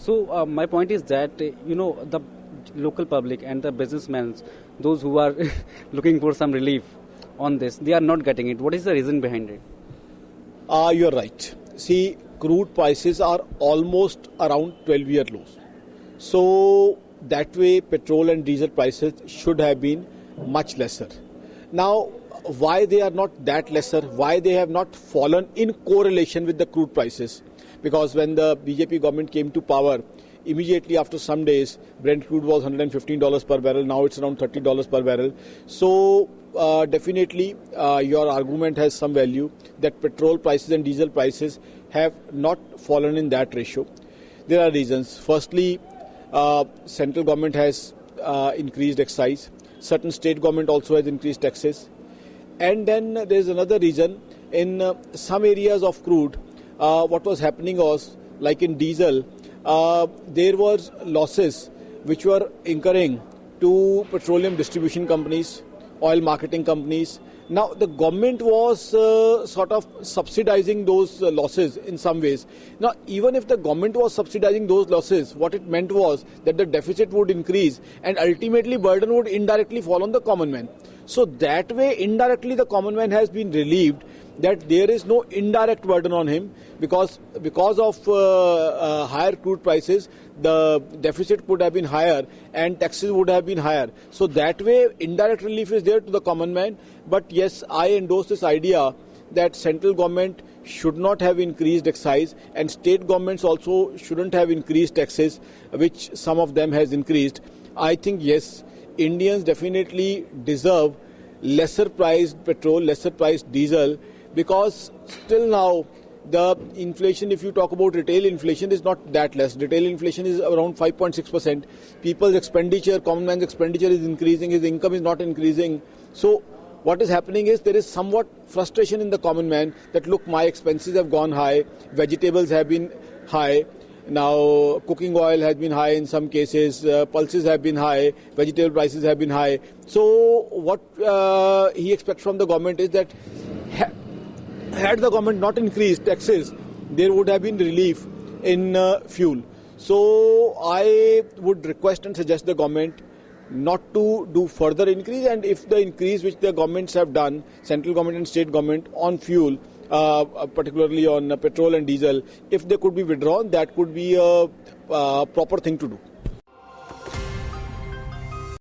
So my point is that the local public and the businessmen, those who are looking for some relief on this, they are not getting it. What is the reason behind it? You're right. See, crude prices are almost around 12-year lows. So that way, petrol and diesel prices should have been much lesser. Now, why they are not that lesser? Why they have not fallen in correlation with the crude prices? Because when the BJP government came to power, immediately after some days, Brent crude was $115 per barrel. Now it's around $30 per barrel. So definitely your argument has some value that petrol prices and diesel prices have not fallen in that ratio. There are reasons. Firstly, central government has increased excise. Certain state government also has increased taxes. And then there is another reason. In some areas of crude, what was happening was, like in diesel, there were losses which were incurring to petroleum distribution companies, oil marketing companies. Now, the government was sort of subsidizing those losses in some ways. Now, even if the government was subsidizing those losses, what it meant was that the deficit would increase and ultimately burden would indirectly fall on the common man. So that way, indirectly, the common man has been relieved that there is no indirect burden on him because of higher crude prices, the deficit could have been higher and taxes would have been higher. So that way, indirect relief is there to the common man. But yes, I endorse this idea that central government should not have increased excise and state governments also shouldn't have increased taxes, which some of them has increased. I think yes, Indians definitely deserve lesser priced petrol, lesser priced diesel, because still now the inflation, if you talk about retail inflation, is not that less. Retail inflation is around 5.6%. People's expenditure, common man's expenditure is increasing, his income is not increasing. So what is happening is there is somewhat frustration in the common man that look, my expenses have gone high, vegetables have been high. Now, cooking oil has been high in some cases, pulses have been high, vegetable prices have been high. So what he expects from the government is that had the government not increased taxes, there would have been relief in fuel. So I would request and suggest the government not to do further increase, and if the increase which the governments have done, central government and state government, on fuel, particularly on petrol and diesel, if they could be withdrawn, that could be a proper thing to do.